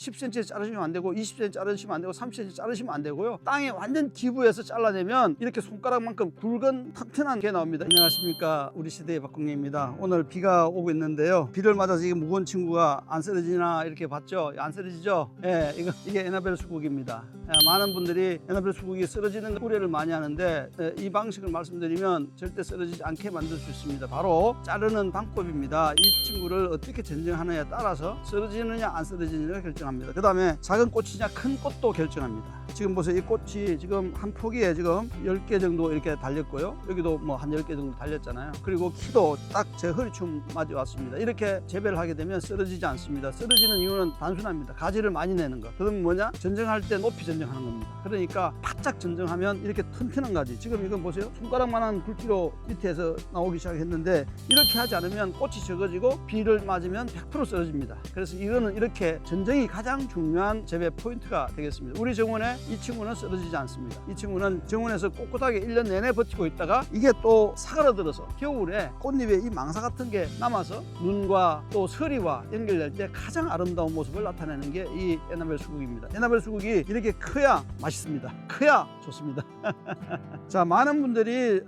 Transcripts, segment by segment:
10cm 자르시면 안 되고 20cm 자르시면 안 되고 30cm 자르시면 안 되고요. 땅에 완전 기부해서 잘라내면 이렇게 손가락만큼 굵은 튼튼한 게 나옵니다. 안녕하십니까, 우리 시대의 박공예입니다. 오늘 비가 오고 있는데요. 비를 맞아서 이게 무거운 친구가 안 쓰러지나 이렇게 봤죠? 안 쓰러지죠? 예, 이게 에나벨 수국입니다. 많은 분들이 에나벨 수국이 쓰러지는 우려를 많이 하는데 이 방식을 말씀드리면 절대 쓰러지지 않게 만들 수 있습니다. 바로 자르는 방법입니다. 이 친구를 어떻게 전정하느냐에 따라서 쓰러지느냐 안 쓰러지느냐가 결정합니다. 그 다음에 작은 꽃이냐 큰 꽃도 결정합니다. 지금 보세요. 이 꽃이 지금 한 포기에 지금 10개 정도 이렇게 달렸고요. 여기도 뭐 한 10개 정도 달렸잖아요. 그리고 키도 딱 제 허리춤 맞이 왔습니다. 이렇게 재배를 하게 되면 쓰러지지 않습니다. 쓰러지는 이유는 단순합니다. 가지를 많이 내는 것. 그럼 뭐냐? 전정할 때 높이 전정하는 겁니다. 그러니까 바짝 전정하면 이렇게 튼튼한 가지. 지금 이건 보세요. 손가락만한 굵기로 밑에서 나오기 시작했는데 이렇게 하지 않으면 꽃이 적어지고 비를 맞으면 100% 쓰러집니다. 그래서 이거는 이렇게 전정이 가장 중요한 재배 포인트가 되겠습니다. 우리 정원에 이 친구는 쓰러지지 않습니다. 이 친구는 정원에서 꼿꼿하게 1년 내내 버티고 있다가 이게 또 사그라들어서 겨울에 꽃잎에 이 망사 같은 게 남아서 눈과 또 서리와 연결될 때 가장 아름다운 모습을 나타내는 게 이 에나벨 수국입니다. 에나벨 수국이 이렇게 커야 맛있습니다. 커야 좋습니다. 자, 많은 분들이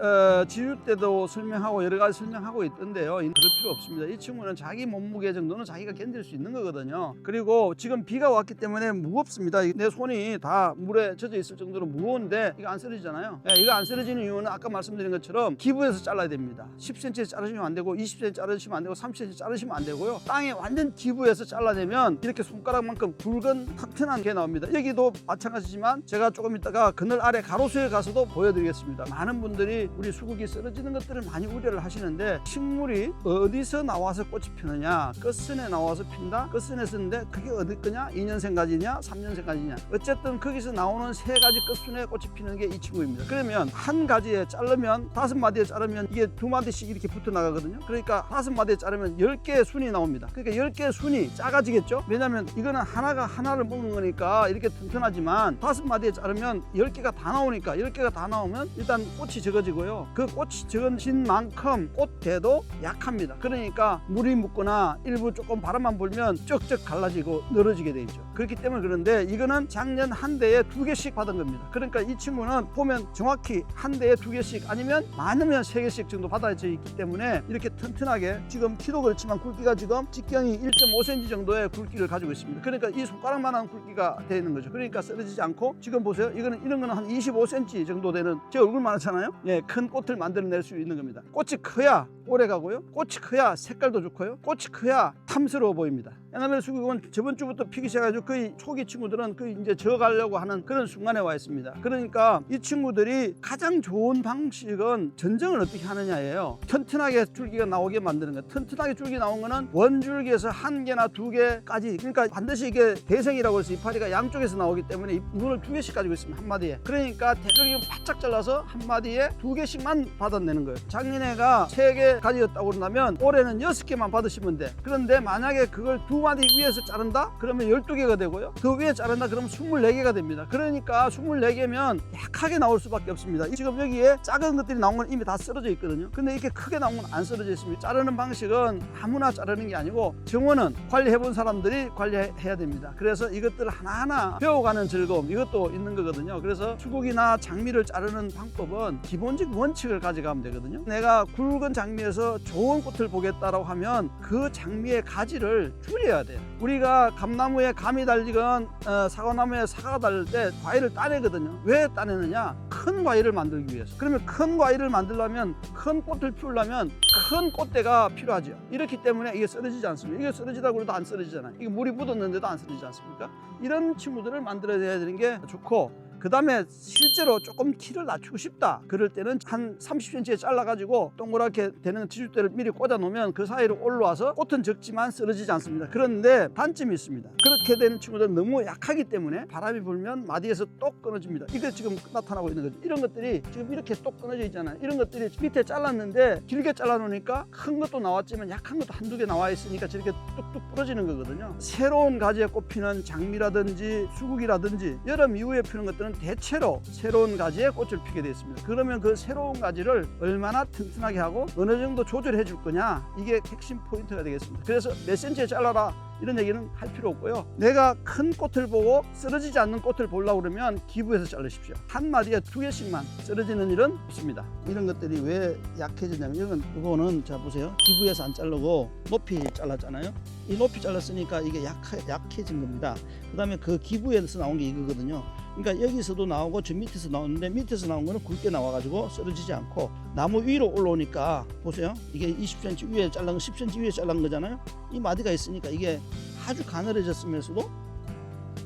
지주 때도 설명하고 여러 가지 설명하고 있던데요. 그럴 필요 없습니다. 이 친구는 자기 몸무게 정도는 자기가 견딜 수 있는 거거든요. 그리고 지금 비가 왔기 때문에 무겁습니다. 내 손이 다 물에 젖어 있을 정도로 무거운데 이거 안 쓰러지잖아요. 이거 안 쓰러지는 이유는 아까 말씀드린 것처럼 기부해서 잘라야 됩니다. 10cm 자르시면 안 되고 20cm 자르시면 안 되고 30cm 자르시면 안 되고요. 땅에 완전 기부해서 잘라내면 이렇게 손가락만큼 굵은 튼튼한 게 나옵니다. 여기도 마찬가지지만 제가 조금 이따가 그늘 아래 가로수에 가서도 보여드리겠습니다. 많은 분들이 우리 수국이 쓰러지는 것들을 많이 우려를 하시는데 식물이 어디서 나와서 꽃이 피느냐, 끝선에 나와서 핀다. 끝선에 쓰는데 그게 어디 거냐? 2년생 가지냐 3년생 가지냐. 어쨌든 거기서 나오는 세 가지 끝순에 꽃이 피는 게 이 친구입니다. 그러면 한 가지에 자르면 5마디에 자르면 이게 2마디씩 이렇게 붙어 나가거든요. 그러니까 5마디에 자르면 10개의 순이 나옵니다. 그러니까 10개의 순이 작아지겠죠. 왜냐하면 이거는 하나가 하나를 먹는 거니까 이렇게 튼튼하지만 5마디에 자르면 10개가 다 나오니까 10개가 다 나오면 일단 꽃이 적어지고요. 그 꽃이 적어진 만큼 꽃대도 약합니다. 그러니까 물이 묻거나 일부 조금 바람만 불면 쩍쩍 갈라지고 늘어지게 돼 있죠. 그렇기 때문에 그런데 이거는 작년 한 대에 2개씩 받은 겁니다. 그러니까 이 친구는 보면 정확히 한 대에 2개씩 아니면 많으면 3개씩 정도 받아져 있기 때문에 이렇게 튼튼하게 지금 키도 그렇지만 굵기가 지금 직경이 1.5cm 정도의 굵기를 가지고 있습니다. 그러니까 이 손가락만한 굵기가 되는 거죠. 그러니까 쓰러지지 않고 지금 보세요. 이런 거는 한 25cm 정도 되는 제 얼굴만 하잖아요. 예, 큰 꽃을 만들어낼 수 있는 겁니다. 꽃이 커야 오래 가고요. 꽃이 커야 색깔도 좋고요. 꽃이 커야 탐스러워 보입니다. 에나벨 수국은 저번 주부터 피기 시작해가지고 거의 초기 친구들은 거의 이제 져가려고 하는 그런 순간에 와 있습니다. 그러니까 이 친구들이 가장 좋은 방식은 전정을 어떻게 하느냐예요. 튼튼하게 줄기가 나오게 만드는 거. 튼튼하게 줄기 나온 거는 원줄기에서 1개나 2개까지, 그러니까 반드시 이게 대생이라고 해서 이파리가 양쪽에서 나오기 때문에 눈을 2개씩 가지고 있습니다. 한 마디에. 그러니까 대줄기 바짝 잘라서 한 마디에 2개씩만 받아내는 거예요. 작년에가 3개 가지였다고 그런다면 올해는 6개만 받으시면 돼. 그런데 만약에 그걸 2마디 위에서 자른다? 그러면 12개가 되고요. 그 위에 자른다? 그러면 24개가 됩니다. 그러니까 24개면 약하게 나올 수밖에 없습니다. 지금 여기에 작은 것들이 나온 건 이미 다 쓰러져 있거든요. 근데 이렇게 크게 나온 건 안 쓰러져 있습니다. 자르는 방식은 아무나 자르는 게 아니고 정원은 관리해본 사람들이 관리해야 됩니다. 그래서 이것들 하나하나 배워가는 즐거움, 이것도 있는 거거든요. 그래서 수국이나 장미를 자르는 방법은 기본적 원칙을 가져가면 되거든요. 내가 굵은 장미에서 좋은 꽃을 보겠다라고 하면 그 장미의 가지를 줄여야 돼요. 우리가 감나무에 감이 달리건 사과나무에 사과가 달릴 때 과일을 따내거든요. 왜 따내느냐? 큰 과일을 만들기 위해서. 그러면 큰 과일을 만들려면, 큰 꽃을 피우려면 큰 꽃대가 필요하죠. 이렇기 때문에 이게 쓰러지지 않습니다. 이게 쓰러지다고 해도 안 쓰러지잖아요. 이게 물이 묻었는데도 안 쓰러지지 않습니까? 이런 친구들을 만들어야 되는 게 좋고, 그 다음에 실제로 조금 키를 낮추고 싶다 그럴 때는 한 30cm에 잘라가지고 동그랗게 되는 지주대를 미리 꽂아 놓으면 그 사이로 올라와서 꽃은 적지만 쓰러지지 않습니다. 그런데 단점이 있습니다. 그렇게 되는 친구들은 너무 약하기 때문에 바람이 불면 마디에서 똑 끊어집니다. 이게 지금 나타나고 있는 거죠. 이런 것들이 지금 이렇게 똑 끊어져 있잖아요. 이런 것들이 밑에 잘랐는데 길게 잘라 놓으니까 큰 것도 나왔지만 약한 것도 한두 개 나와 있으니까 저렇게 뚝뚝 부러지는 거거든요. 새로운 가지에 꽃피는 장미라든지 수국이라든지 여름 이후에 피는 것들은 대체로 새로운 가지에 꽃을 피게 되어 있습니다. 그러면 그 새로운 가지를 얼마나 튼튼하게 하고 어느 정도 조절해 줄 거냐, 이게 핵심 포인트가 되겠습니다. 그래서 몇 센치에 잘라라 이런 얘기는 할 필요 없고요. 내가 큰 꽃을 보고 쓰러지지 않는 꽃을 보려고 그러면 기부해서 자르십시오. 한 마디에 2개씩만 쓰러지는 일은 없습니다. 이런 것들이 왜 약해지냐면 이거는 자 보세요. 기부해서 안 자르고 높이 잘랐잖아요. 이 높이 잘랐으니까 이게 약해진 겁니다. 그 다음에 그 기부에서 나온 게 이거거든요. 그러니까 여기서도 나오고 저 밑에서 나오는데 밑에서 나온 거는 굵게 나와가지고 쓰러지지 않고 나무 위로 올라오니까 보세요. 이게 20cm 위에 잘란 거 10cm 위에 잘란 거잖아요. 이 마디가 있으니까 이게 아주 가늘어졌으면서도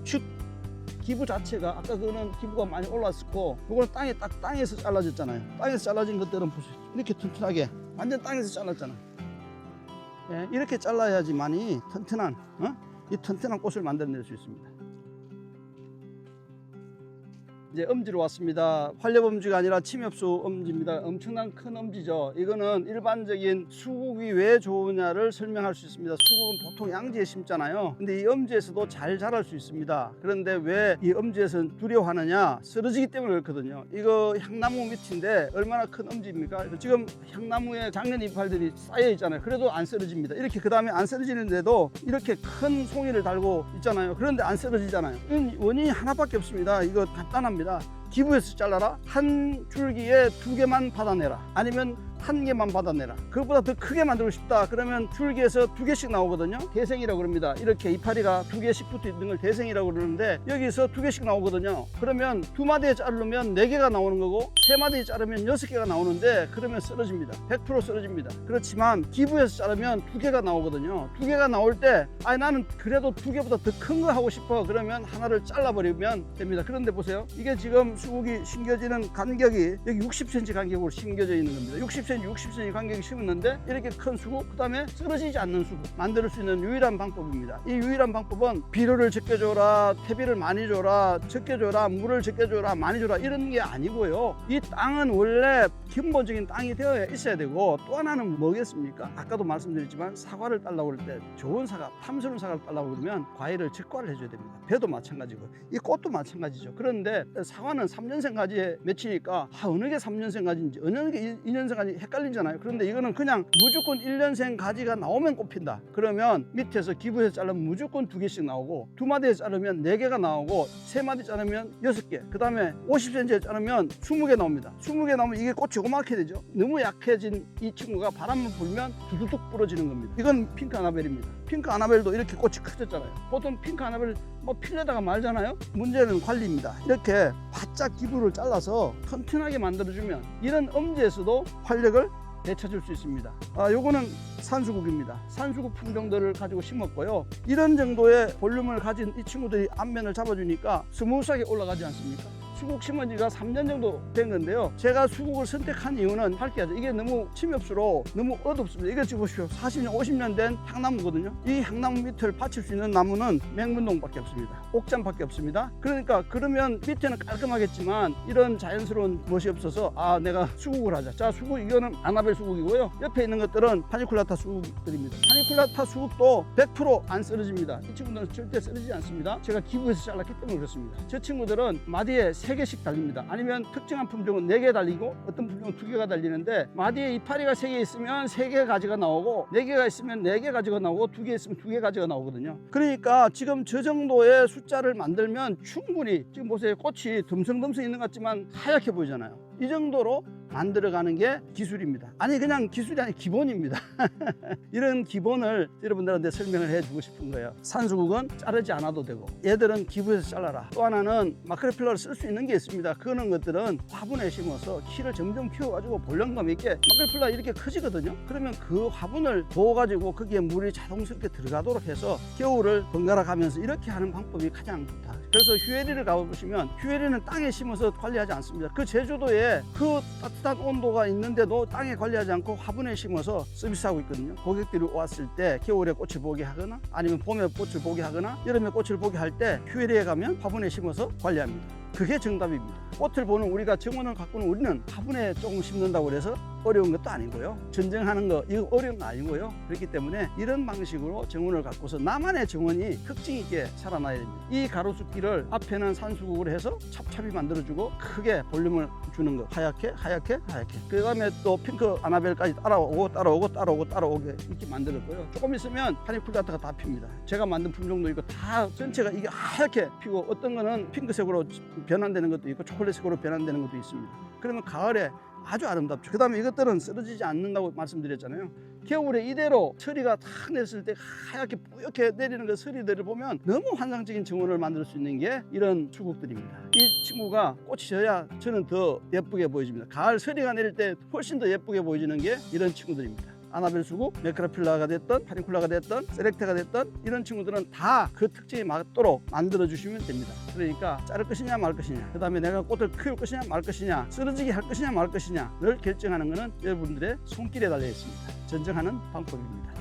축 기부 자체가 아까 그거는 기부가 많이 올랐었고 그거는 땅에서 잘라졌잖아요. 땅에서 잘라진 것들은 보세요. 이렇게 튼튼하게 완전 땅에서 잘랐잖아. 예, 이렇게 잘라야지만이 튼튼한 이 튼튼한 꽃을 만들어낼 수 있습니다. 이제 엄지로 왔습니다. 활렵엄지가 아니라 침엽수 엄지입니다. 엄청난 큰 엄지죠. 이거는 일반적인 수국이 왜 좋으냐를 설명할 수 있습니다. 수국은 보통 양지에 심잖아요. 근데 이 엄지에서도 잘 자랄 수 있습니다. 그런데 왜 이 엄지에서는 두려워하느냐? 쓰러지기 때문에 그렇거든요. 이거 향나무 밑인데 얼마나 큰 엄지입니까? 지금 향나무에 작년 이파리들이 쌓여 있잖아요. 그래도 안 쓰러집니다. 이렇게 그 다음에 안 쓰러지는데도 이렇게 큰 송이를 달고 있잖아요. 그런데 안 쓰러지잖아요. 원인이 하나밖에 없습니다. 이거 간단합니다. 기부해서 잘라라. 한 줄기에 2개만 받아내라. 아니면 1개만 받아내라. 그것보다 더 크게 만들고 싶다. 그러면 줄기에서 2개씩 나오거든요. 대생이라고 그럽니다. 이렇게 이파리가 2개씩 붙어 있는 걸 대생이라고 그러는데 여기서 2개씩 나오거든요. 그러면 2마디에 자르면 4개가 나오는 거고 3마디에 자르면 6개가 나오는데 그러면 쓰러집니다. 100% 쓰러집니다. 그렇지만 기부해서 자르면 2개가 나오거든요. 2개가 나올 때 나는 그래도 2개보다 더 큰 거 하고 싶어. 그러면 하나를 잘라버리면 됩니다. 그런데 보세요. 이게 지금 수국이 심겨지는 간격이 여기 60cm 간격으로 심겨져 있는 겁니다. 60cm 간격이 심었는데 이렇게 큰 수국, 그 다음에 쓰러지지 않는 수국 만들 수 있는 유일한 방법입니다. 이 유일한 방법은 비료를 적게 줘라, 퇴비를 많이 줘라, 적게 줘라, 물을 적게 줘라, 많이 줘라 이런 게 아니고요. 이 땅은 원래 근본적인 땅이 되어야 있어야 되고 또 하나는 뭐겠습니까? 아까도 말씀드렸지만 사과를 따려고 그럴 때 좋은 사과, 탐스러운 사과를 따려고 그러면 과일을 적과를 해줘야 됩니다. 배도 마찬가지고 이 꽃도 마찬가지죠. 그런데 사과는 3년생 가지에 맺히니까 어느 게 3년생 가지인지 어느 게 2년생 가지 헷갈리잖아요. 그런데 이거는 그냥 무조건 1년생 가지가 나오면 꽃핀다. 그러면 밑에서 기부해서 자르면 무조건 2개씩 나오고 2마디에 자르면 4개가 나오고 3마디 자르면 6개, 그 다음에 50cm에 자르면 20개 나옵니다. 20개 나오면 이게 꽃이 요만하게 되죠. 너무 약해진 이 친구가 바람만 불면 두둑 부러지는 겁니다. 이건 핑크 아나벨입니다. 핑크 아나벨도 이렇게 꽃이 커졌잖아요. 보통 핑크 아나벨 필려다가 말잖아요. 문제는 관리입니다. 이렇게 바짝 기부를 잘라서 튼튼하게 만들어주면 이런 엄지에서도 활력을 되찾을 수 있습니다. 요거는 산수국입니다. 산수국 품종들을 가지고 심었고요. 이런 정도의 볼륨을 가진 이 친구들이 앞면을 잡아주니까 스무스하게 올라가지 않습니까? 수국 심은 지가 3년 정도 된 건데요. 제가 수국을 선택한 이유는 밝게 하죠. 이게 너무 침엽수로 너무 어둡습니다. 이거 지금 보십시오. 40년, 50년 된 향나무거든요. 이 향나무 밑을 받칠 수 있는 나무는 맹문동밖에 없습니다. 옥잠밖에 없습니다. 그러니까 그러면 밑에는 깔끔하겠지만 이런 자연스러운 멋이 없어서 내가 수국을 하자. 자, 수국 이거는 아나벨 수국이고요. 옆에 있는 것들은 파니쿨라타 수국들입니다. 파니쿨라타 수국도 100% 안 쓰러집니다. 이 친구들은 절대 쓰러지지 않습니다. 제가 기부해서 잘랐기 때문에 그렇습니다. 저 친구들은 마디에 3개씩 달립니다. 아니면 특정한 품종은 4개 달리고 어떤 품종은 2개가 달리는데 마디에 이파리가 3개 있으면 3개 가지가 나오고 4개가 있으면 4개 가지가 나오고 2개 있으면 2개 가지가 나오거든요. 그러니까 지금 저 정도의 숫자를 만들면 충분히 지금 보세요. 꽃이 듬성듬성 있는 것 같지만 하얗게 보이잖아요. 이 정도로 만들어가는 게 기술입니다. 아니 그냥 기술이 아니 기본입니다. 이런 기본을 여러분들한테 설명을 해주고 싶은 거예요. 산수국은 자르지 않아도 되고 얘들은 기부해서 잘라라. 또 하나는 마크로필라를 쓸 수 있는 게 있습니다. 그런 것들은 화분에 심어서 키를 점점 키워가지고 볼륨감 있게 마크로필라 이렇게 커지거든요. 그러면 그 화분을 부어가지고 거기에 물이 자동스럽게 들어가도록 해서 겨울을 번갈아 가면서 이렇게 하는 방법이 가장 좋다. 그래서 휴에리를 가보시면 휴에리는 땅에 심어서 관리하지 않습니다. 그 제주도에 그 따뜻한 온도가 있는데도 땅에 관리하지 않고 화분에 심어서 서비스하고 있거든요. 고객들이 왔을 때 겨울에 꽃을 보게 하거나 아니면 봄에 꽃을 보게 하거나 여름에 꽃을 보게 할 때 휴에리에 가면 화분에 심어서 관리합니다. 그게 정답입니다. 꽃을 보는 우리가 정원을 가꾸는 우리는 화분에 조금 심는다고 그래서 어려운 것도 아니고요. 전쟁하는 거 이거 어려운 거 아니고요. 그렇기 때문에 이런 방식으로 정원을 가꾸서 나만의 정원이 특징 있게 살아나야 됩니다. 이 가로수길을 앞에는 산수국으로 해서 찹찹이 만들어주고 크게 볼륨을 주는 거. 하얗게 그 다음에 또 핑크 아나벨까지 따라오게 이렇게 만들었고요. 조금 있으면 파니쿨라타가 다 핍니다. 제가 만든 품종도 있고 다 전체가 이게 하얗게 피고 어떤 거는 핑크색으로 변환되는 것도 있고 초콜릿색으로 변환되는 것도 있습니다. 그러면 가을에 아주 아름답죠. 그 다음에 이것들은 쓰러지지 않는다고 말씀드렸잖아요. 겨울에 이대로 서리가 탁 냈을 때 하얗게 뿌옇게 내리는 그 서리들을 보면 너무 환상적인 정원을 만들 수 있는 게 이런 수국들입니다. 이 친구가 꽃이 져야 저는 더 예쁘게 보여집니다. 가을 서리가 내릴 때 훨씬 더 예쁘게 보여지는 게 이런 친구들입니다. 아나벨 수국, 메크라필라가 됐던 파니쿨라가 됐던 세렉테가 됐던 이런 친구들은 다 그 특징에 맞도록 만들어 주시면 됩니다. 그러니까 자를 것이냐 말 것이냐, 그 다음에 내가 꽃을 키울 것이냐 말 것이냐, 쓰러지게 할 것이냐 말 것이냐를 결정하는 것은 여러분들의 손길에 달려 있습니다. 전쟁하는 방법입니다.